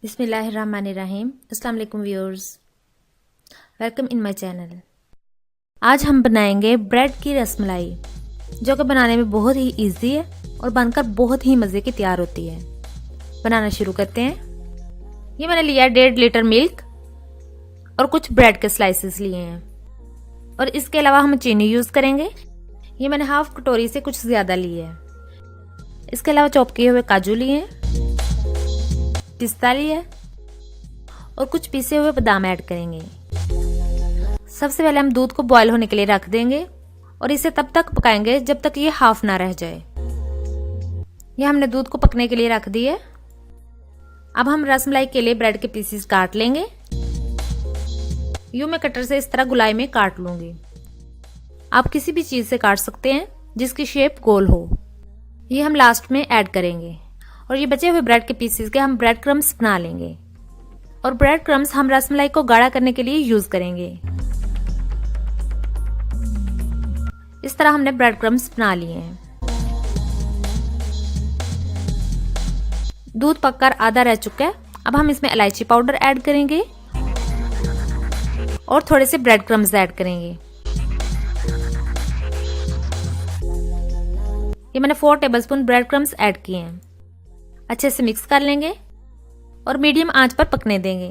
बिस्मिल्लाहिर्रहमानिर्रहीम। अस्सलाम वालेकुम viewers, welcome in my channel. आज हम बनाएंगे ब्रेड की रसमलाई, जो कि बनाने में बहुत ही इजी है और बनकर बहुत ही मज़े की तैयार होती है। बनाना शुरू करते हैं। ये मैंने लिया है 1.5 लीटर मिल्क और कुछ ब्रेड के स्लाइसेस लिए हैं, और इसके अलावा हम चीनी यूज़ करेंगे। ये मैंने हाफ कटोरी से कुछ ज़्यादा ली है। इसके अलावा चॉप किए हुए काजू लिए हैं, पिस्ता लिया और कुछ पिसे हुए बादाम ऐड करेंगे। सबसे पहले हम दूध को बॉईल होने के लिए रख देंगे और इसे तब तक पकाएंगे जब तक ये हाफ ना रह जाए। ये हमने दूध को पकने के लिए रख दिया। अब हम रसमलाई के लिए ब्रेड के पीसेस काट लेंगे। यूं मैं कटर से इस तरह गुलाई में काट लूंगी। आप किसी भी चीज से काट सकते हैं जिसकी शेप गोल हो। ये हम लास्ट में ऐड करेंगे और ये बचे हुए ब्रेड के पीसेस के हम ब्रेड क्रम्स बना लेंगे। और ब्रेड क्रम्स हम रसमलाई को गाढ़ा करने के लिए यूज करेंगे। इस तरह हमने ब्रेड क्रम्स बना लिए हैं। दूध पककर आधा रह चुका है। अब हम इसमें इलायची पाउडर ऐड करेंगे और थोड़े से ब्रेड क्रम्स ऐड करेंगे। ये मैंने 4 टेबलस्पून ब्रेड क्रम्स ऐड किए हैं। अच्छे से मिक्स कर लेंगे और मीडियम आंच पर पकने देंगे।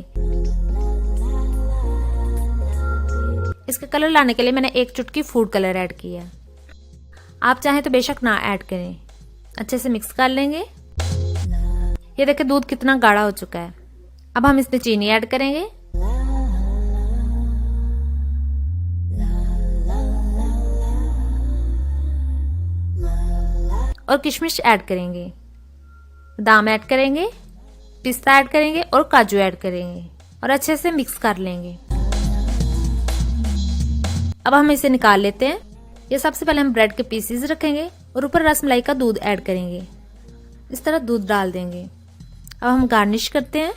इसका कलर लाने के लिए मैंने 1 चुटकी फूड कलर ऐड किया है। आप चाहें तो बेशक ना ऐड करें। अच्छे से मिक्स कर लेंगे। ये देखिए दूध कितना गाढ़ा हो चुका है। अब हम इसमें चीनी ऐड करेंगे और किशमिश ऐड करेंगे, बादाम ऐड करेंगे, पिस्ता ऐड करेंगे और काजू ऐड करेंगे और अच्छे से मिक्स कर लेंगे। अब हम इसे निकाल लेते हैं। ये सबसे पहले हम ब्रेड के पीसेस रखेंगे और ऊपर रसमलाई का दूध ऐड करेंगे। इस तरह दूध डाल देंगे। अब हम गार्निश करते हैं।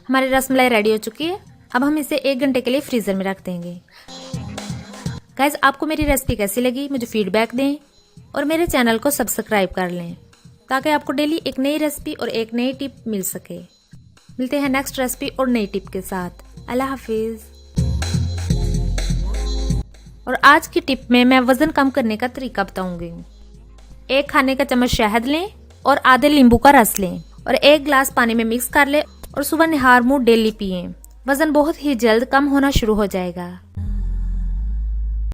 हमारी रसमलाई रेडी हो चुकी है। अब हम इसे 1 घंटे के लिए फ्रीजर में रख देंगे। गाइस, आपको मेरी रेसिपी कैसी लगी मुझे फीडबैक दें और मेरे चैनल को सब्सक्राइब कर लें ताकि आपको डेली एक नई रेसिपी और एक नई टिप मिल सके। मिलते हैं नेक्स्ट रेसिपी और नई टिप के साथ। अल्लाह हाफिज। और आज की टिप में मैं वजन कम करने का तरीका बताऊंगी। 1 खाने का चम्मच शहद लें और आधे नींबू का रस लें और 1 गिलास पानी में मिक्स कर लें और सुबह निहार मुंह डेली पिएं। वजन बहुत ही जल्द कम होना शुरू हो जाएगा।